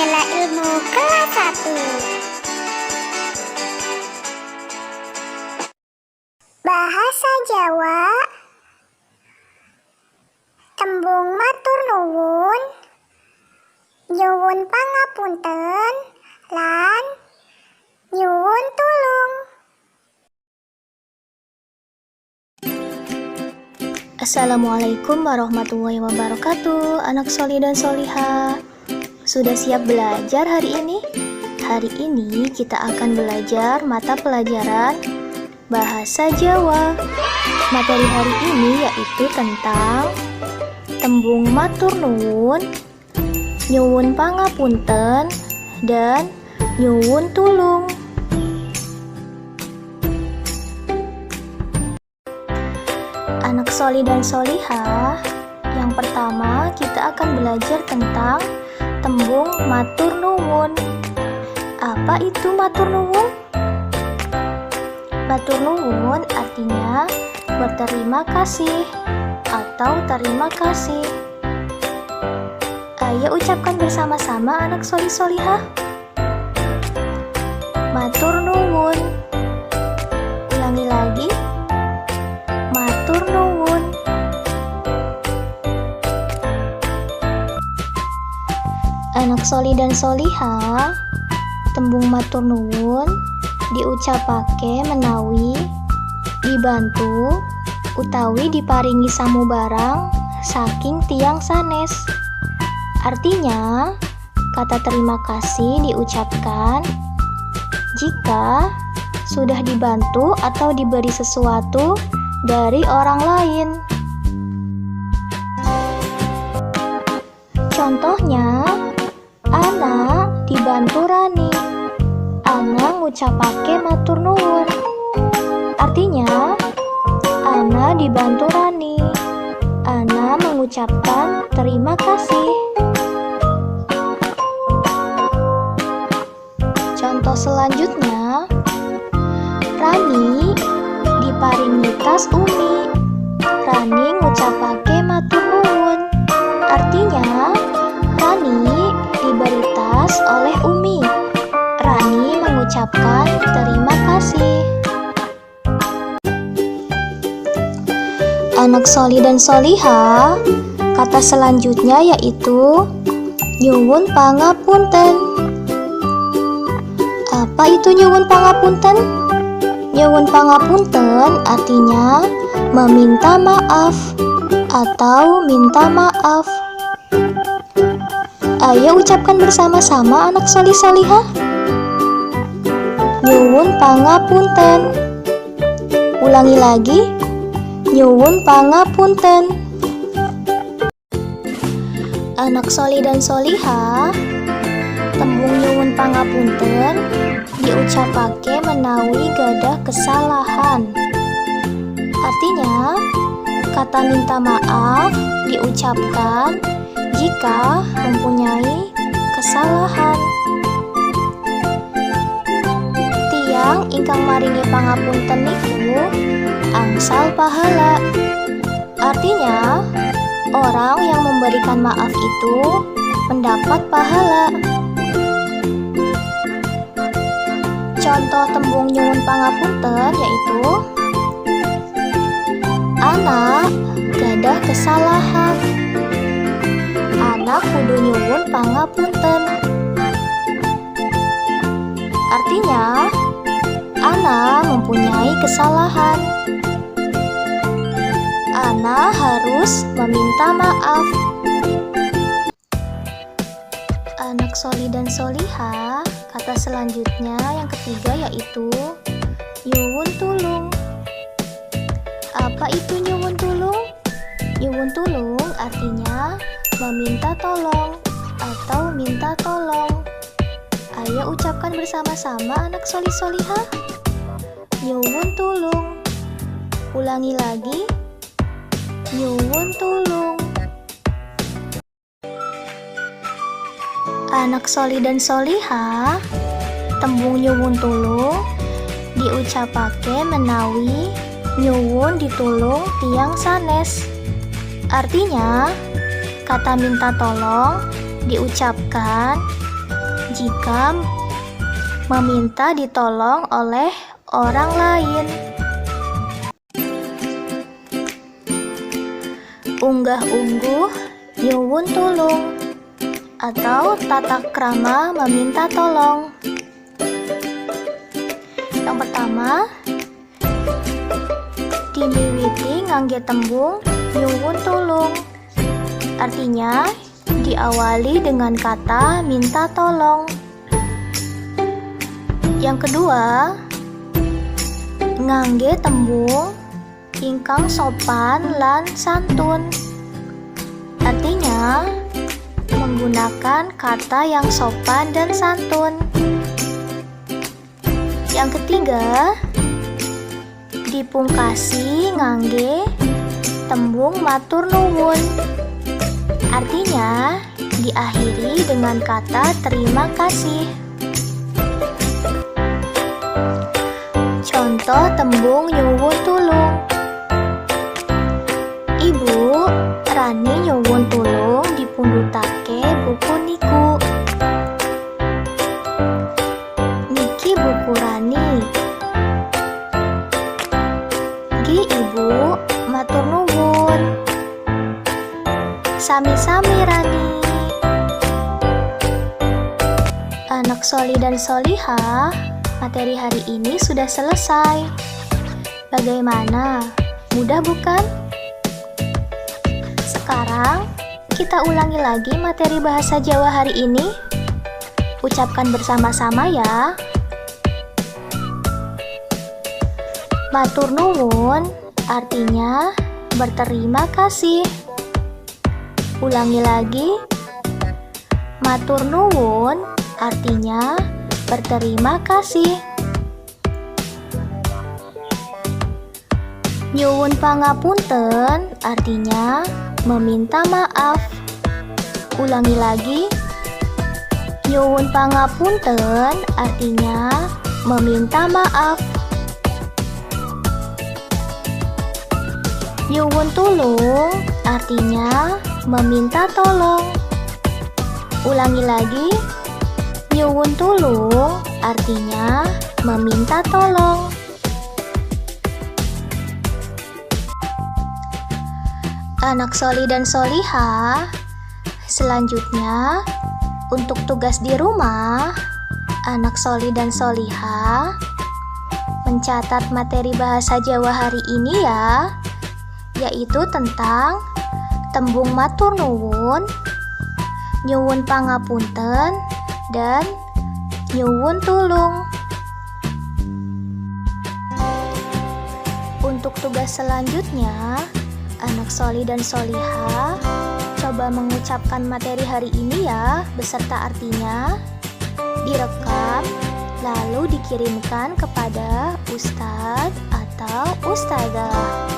Jendela Ilmu kelas 1. Bahasa Jawa. Tembung matur nuwun, nyuwun pangapunten, lan nyuwun tulung. Assalamualaikum warahmatullahi wabarakatuh. Anak soli dan soliha, sudah siap belajar hari ini? Hari ini kita akan belajar mata pelajaran Bahasa Jawa. Materi hari ini yaitu tentang tembung matur nuwun, nyuwun pangapunten, dan nyuwun tulung. Anak soli dan solihah, yang pertama kita akan belajar tentang tembung matur nuwun. Apa itu matur nuwun? Matur nuwun artinya berterima kasih atau terima kasih. Ayo ucapkan bersama-sama anak soli solihah. Matur nuwun. Ulangi lagi. Matur nuwun. Anak soli dan solihah, tembung matur nuwun diucapake menawi dibantu utawi diparingi samubarang saking tiang sanes. Artinya, kata terima kasih diucapkan jika sudah dibantu atau diberi sesuatu dari orang lain. Contohnya, Ana dibantu Rani. Ana ngucapake matur nuwun. Artinya, Ana dibantu Rani. Ana mengucapkan terima kasih. Contoh selanjutnya, Rani diparingi tas Umi. Rani ngucapake matur nuwun. Artinya, Rani diberi tas oleh Umi. Rani mengucapkan terima kasih. Anak soli dan solihah, kata selanjutnya yaitu nyuwun pangapunten. Apa itu nyuwun pangapunten? Nyuwun pangapunten artinya meminta maaf atau minta maaf. Ayo ucapkan bersama-sama anak soli solihah. Nyuwun pangapunten. Ulangi lagi. Nyuwun pangapunten. Anak soli dan solihah, tembung nyuwun pangapunten diucapake menawi gadah kesalahan. Artinya, kata minta maaf diucapkan jika mempunyai kesalahan. Tiang ingkang maringi pangapunten niku angsal pahala. Artinya, orang yang memberikan maaf itu mendapat pahala. Contoh tembung nyuwun pangapunten yaitu Anak gadah kesalahan. Anak kudu nyuwun pangapunten. Artinya, Ana mempunyai kesalahan. Ana harus meminta maaf. Anak soli dan solihah, kata selanjutnya yang ketiga yaitu nyuwun tulung. Apa itu nyuwun tulung? Nyuwun tulung artinya meminta tolong atau minta tolong. Ayo ucapkan bersama-sama anak soli solihah. Nyuwun tulung. Ulangi lagi. Nyuwun tulung. Anak soli dan solihah, tembung nyuwun tulung diucapake menawi nyuwun ditulung tiang sanes. Artinya, kata minta tolong diucapkan jika meminta ditolong oleh orang lain. Unggah-ungguh nyuwun tulung atau tata krama meminta tolong. Yang pertama, dimiwiti ngangge tembung nyuwun tulung. Artinya diawali dengan kata minta tolong. Yang kedua, ngangge tembung ingkang sopan lan santun. Artinya menggunakan kata yang sopan dan santun. Yang ketiga, dipungkasi ngangge tembung matur nuwun. Artinya diakhiri dengan kata terima kasih. Contoh tembung nyuwun tulung. Ibu, Rani nyuwun tulung dipundhutake buku niku. Niki buku Rani. Gi Ibu, matur nuwun. Sami-sami Rani. Anak soli dan solihah, materi hari ini sudah selesai. Bagaimana? Mudah bukan? Sekarang kita ulangi lagi materi bahasa Jawa hari ini. Ucapkan bersama-sama ya. Matur nuwun artinya berterima kasih. Ulangi lagi. Matur nuwun artinya berterima kasih. Nyuwun pangapunten artinya meminta maaf. Ulangi lagi. Nyuwun pangapunten artinya meminta maaf. Nyuwun tulung artinya meminta tolong. Ulangi lagi. Nyuwun tulung artinya meminta tolong. Anak soli dan solihah, selanjutnya untuk tugas di rumah, anak soli dan solihah mencatat materi bahasa Jawa hari ini ya, yaitu tentang tembung matur nuwun, nyuwun pangapunten, dan nyuwun tulung. Untuk tugas selanjutnya, anak soli dan solihah coba mengucapkan materi hari ini ya, beserta artinya, direkam, lalu dikirimkan kepada ustadz atau ustadzah.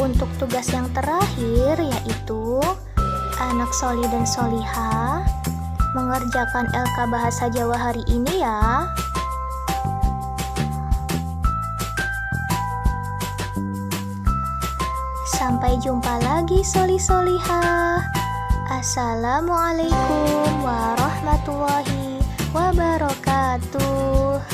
Untuk tugas yang terakhir yaitu anak soli dan solihah mengerjakan LK Bahasa Jawa hari ini ya. Sampai jumpa lagi soli-solihah. Assalamualaikum warahmatullahi wabarakatuh.